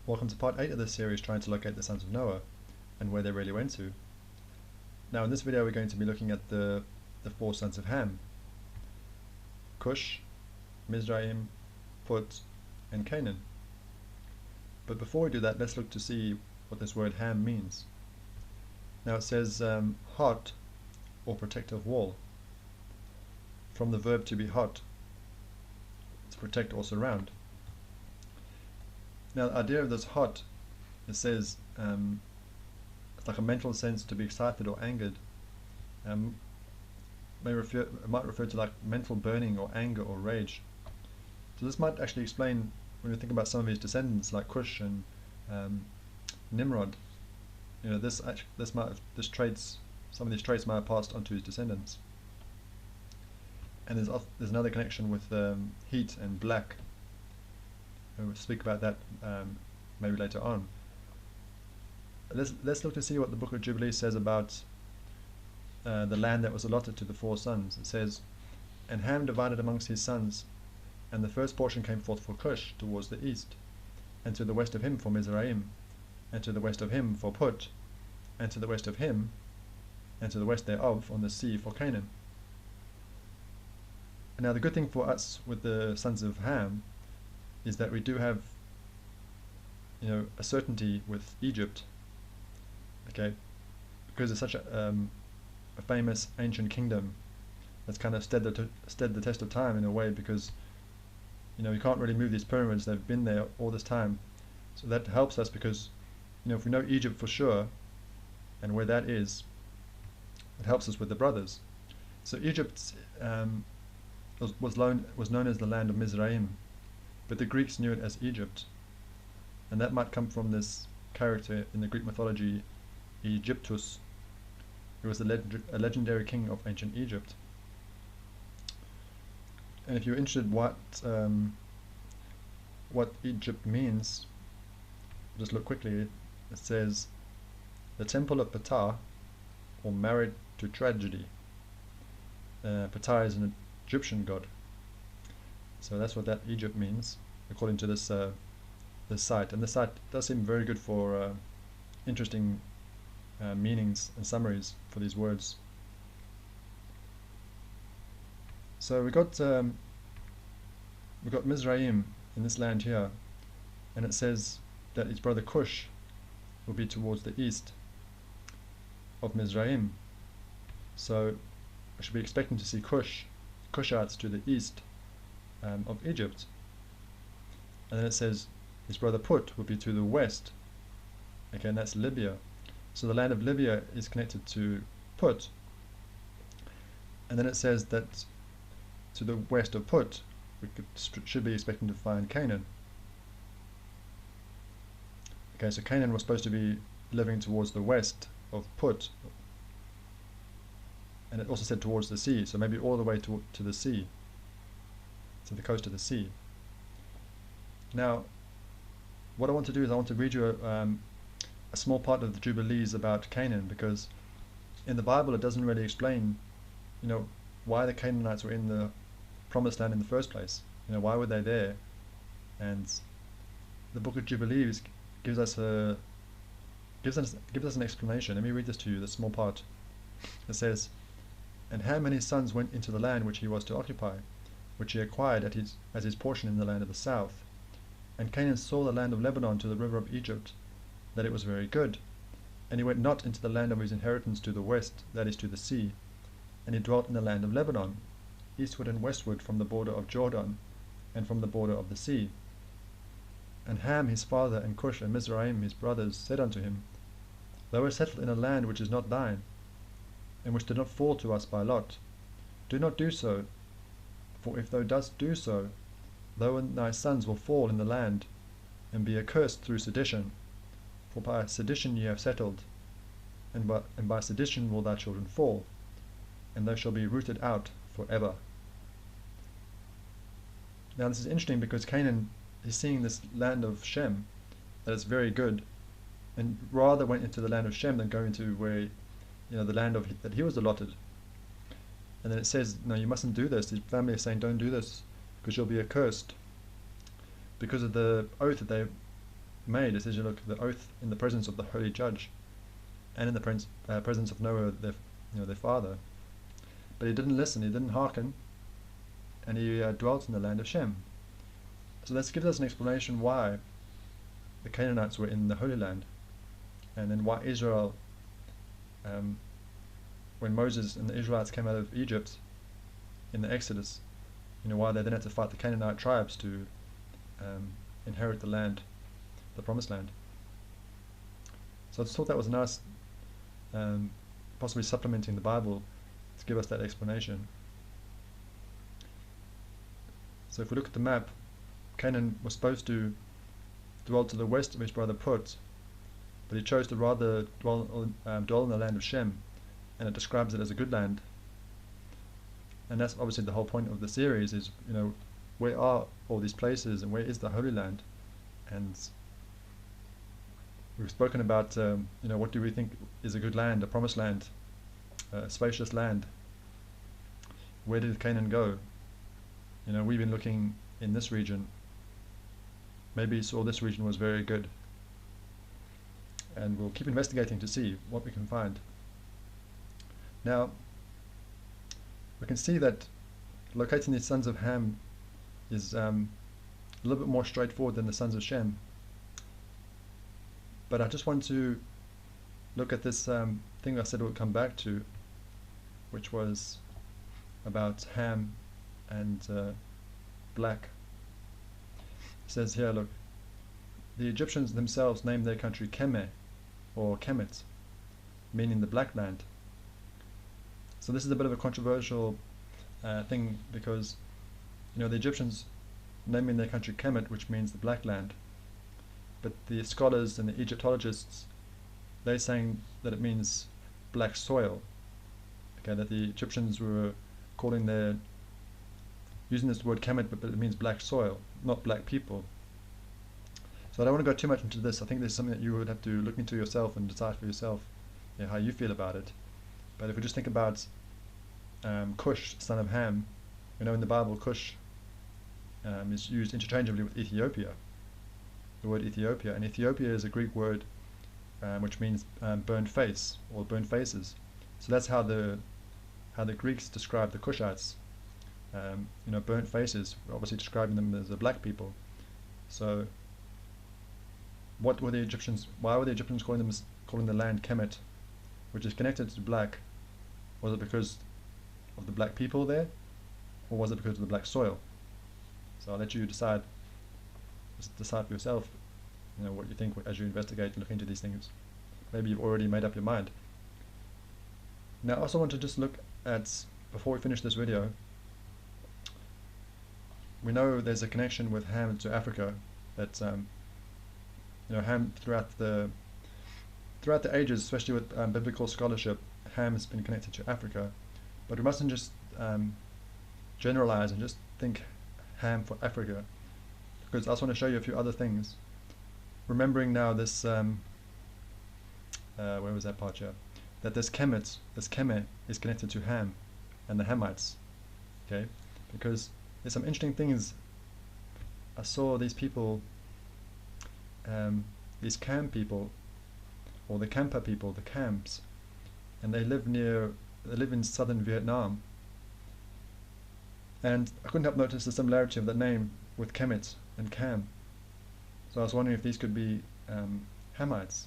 Welcome to part 8 of this series, trying to locate the sons of Noah and where they really went to. Now in this video we're going to be looking at the four sons of Ham: Cush, Mizraim, Put, and Canaan. But before we do that, let's look to see what this word Ham means. Now it says hot, or protective wall, from the verb to be hot, to protect or surround. Now the idea of this hot, it says it's like a mental sense to be excited or angered. It might refer to like mental burning or anger or rage. So this might actually explain when we think about some of his descendants like Cush and Nimrod. You know, some of these traits might have passed on to his descendants. And there's another connection with heat and black. We'll speak about that maybe later on. Let's look to see what the book of Jubilees says about the land that was allotted to the four sons. It says, "And Ham divided amongst his sons, and the first portion came forth for Cush towards the east, and to the west of him for Mizraim, and to the west of him for Put, and to the west of him, and to the west thereof on the sea for Canaan." And now the good thing for us with the sons of Ham is that we do have, you know, a certainty with Egypt, okay, because it's such a famous ancient kingdom that's kind of stood the test of time in a way, because you know you can't really move these pyramids; they've been there all this time. So that helps us because, you know, if we know Egypt for sure and where that is, it helps us with the brothers. So Egypt was known as the land of Mizraim, but the Greeks knew it as Egypt, and that might come from this character in the Greek mythology, Aegyptus, who was a legendary king of ancient Egypt. And if you're interested what Egypt means, just look quickly. It says the temple of Ptah, or married to tragedy. Ptah is an Egyptian god. So that's what that Egypt means, according to this site. And this site does seem very good for interesting meanings and summaries for these words. So we got Mizraim in this land here, and it says that his brother Cush will be towards the east of Mizraim. So I should be expecting to see Cushites to the east of Egypt. And then it says his brother Put will be to the west. Okay, and that's Libya. So the land of Libya is connected to Put. And then it says that to the west of Put we should be expecting to find Canaan. Okay, so Canaan was supposed to be living towards the west of Put. And it also said towards the sea, so maybe all the way to the sea, to the coast of the sea. Now, what I want to do is I want to read you a small part of the Jubilees about Canaan, because in the Bible it doesn't really explain, you know, why the Canaanites were in the Promised Land in the first place. You know, why were they there? And the book of Jubilees gives us an explanation. Let me read this to you, this small part. It says, "And Ham and his sons went into the land which he was to occupy, which he acquired as his portion in the land of the south. And Canaan saw the land of Lebanon to the river of Egypt, that it was very good. And he went not into the land of his inheritance to the west, that is to the sea. And he dwelt in the land of Lebanon, eastward and westward from the border of Jordan, and from the border of the sea. And Ham his father, and Cush and Mizraim his brothers, said unto him, Thou art settled in a land which is not thine, and which did not fall to us by lot. Do not do so, for if thou dost do so, thou and thy sons will fall in the land, and be accursed through sedition. For by sedition ye have settled, and by sedition will thy children fall, and they shall be rooted out forever." Now this is interesting because Canaan is seeing this land of Shem, that is very good, and rather went into the land of Shem than go into where, you know, the land that he was allotted. And then it says, no, you mustn't do this. His family is saying, don't do this, because you'll be accursed, because of the oath that they made is, as you look, the oath in the presence of the holy judge, and in the presence of Noah, their father. But he didn't listen, he didn't hearken, and he dwelt in the land of Shem. So this gives us an explanation why the Canaanites were in the Holy Land, and then why Israel, when Moses and the Israelites came out of Egypt in the Exodus, why they then had to fight the Canaanite tribes to inherit the land, the Promised Land. So I just thought that was nice, possibly supplementing the Bible to give us that explanation. So if we look at the map, Canaan was supposed to dwell to the west of his brother Put, but he chose to rather dwell in the land of Shem, and it describes it as a good land. And that's obviously the whole point of the series is, where are all these places and where is the Holy Land? And we've spoken about, what do we think is a good land, a promised land, a spacious land? Where did Canaan go? We've been looking in this region. Maybe you saw this region was very good. And we'll keep investigating to see what we can find. Now, we can see that locating the sons of Ham is a little bit more straightforward than the sons of Shem. But I just want to look at this thing I said we'll come back to, which was about Ham and black. It says here, look, the Egyptians themselves named their country Keme, or Kemet, meaning the black land. So this is a bit of a controversial thing, because the Egyptians naming their country Kemet, which means the black land, but the scholars and the Egyptologists, they're saying that it means black soil. Okay, that the Egyptians were using this word Kemet, but it means black soil, not black people. So I don't want to go too much into this. I think there's something that you would have to look into yourself and decide for yourself how you feel about it. But if we just think about Cush, son of Ham, in the Bible, Cush is used interchangeably with Ethiopia, the word Ethiopia, and Ethiopia is a Greek word which means burned face or burned faces. So that's how the Greeks describe the Cushites, burnt faces, obviously describing them as a black people. So what were the Egyptians? Why were the Egyptians calling the land Kemet, which is connected to black? Was it because of the black people there, or was it because of the black soil? So I'll let you decide for yourself, what you think as you investigate and look into these things. Maybe you've already made up your mind. Now I also want to just look at, before we finish this video, we know there's a connection with Ham to Africa, that Ham throughout the ages, especially with biblical scholarship, Ham has been connected to Africa. But we mustn't just generalize and just think Ham for Africa, because I also want to show you a few other things. Remembering now this, where was that part here? That this Kemet is connected to Ham and the Hamites. Okay, because there's some interesting things. I saw these people, these Cam people, or the Kampa people, the Cams, and they live in southern Vietnam. And I couldn't help notice the similarity of the name with Kemet and Cam. So I was wondering if these could be Hamites.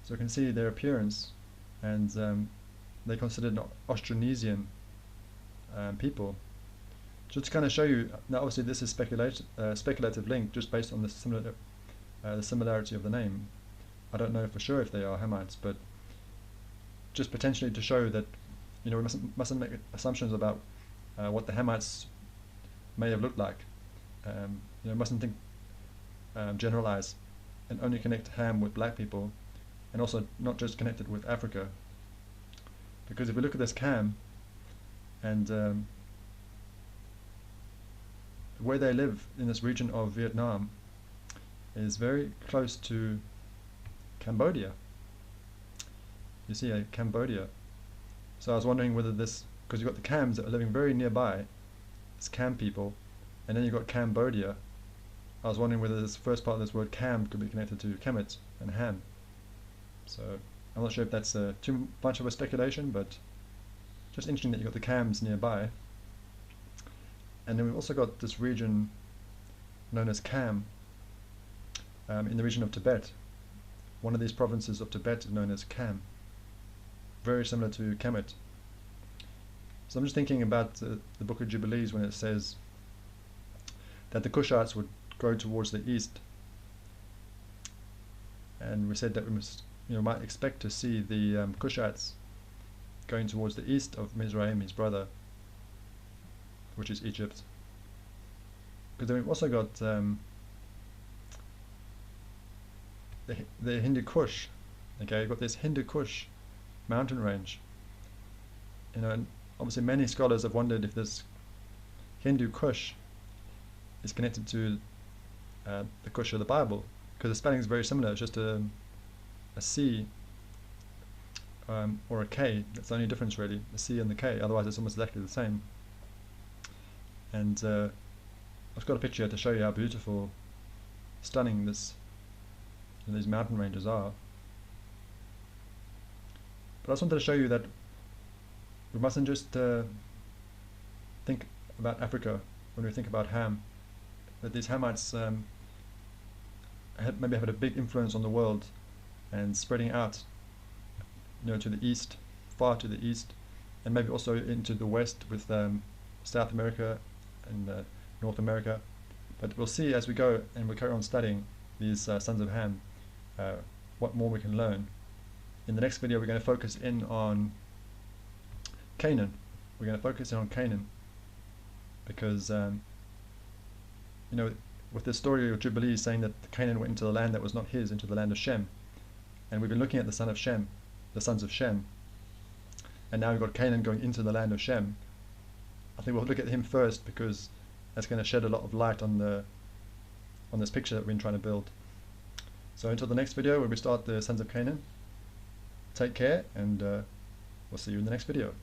So you can see their appearance, and they're considered Austronesian people. Just to kind of show you, now obviously this is speculative link just based on the similarity of the name. I don't know for sure if they are Hamites, but just potentially to show that we mustn't make assumptions about what the Hamites may have looked like. Mustn't think generalize and only connect Ham with black people, and also not just connected with Africa. Because if we look at this Cam, and where they live in this region of Vietnam is very close to Cambodia. You see, Cambodia. So I was wondering whether this, because you've got the Cams that are living very nearby, it's Cam people, and then you've got Cambodia, I was wondering whether this first part of this word Cam could be connected to Kemet and Ham. So I'm not sure if that's too much of a speculation, but just interesting that you've got the Cams nearby. And then we've also got this region known as Cam in the region of Tibet. One of these provinces of Tibet is known as Cam, very similar to Kemet. So I'm just thinking about the Book of Jubilees when it says that the Kushites would go towards the east, and we said that we might expect to see the Kushites going towards the east of Mizraim, his brother, which is Egypt. But then we've also got the Hindu Kush. Okay, we've got this Hindu Kush mountain range. And obviously many scholars have wondered if this Hindu Kush is connected to the Kush of the Bible, because the spelling is very similar. It's just a C or a K. That's the only difference really, the C and the K. Otherwise it's almost exactly the same. And I've got a picture to show you how beautiful, stunning these mountain ranges are. But I just wanted to show you that we mustn't just think about Africa when we think about Ham. That these Hamites maybe had a big influence on the world and spreading out, to the east, far to the east, and maybe also into the west with South America and North America. But we'll see as we go and we carry on studying these sons of Ham, what more we can learn. In the next video we're going to focus in on Canaan. We're going to focus in on Canaan because with the story of Jubilee saying that Canaan went into the land that was not his, into the land of Shem, and we've been looking at the sons of Shem, and now we've got Canaan going into the land of Shem. I think we'll look at him first because that's going to shed a lot of light on this picture that we've been trying to build. So until the next video where we start the sons of Canaan, take care, and we'll see you in the next video.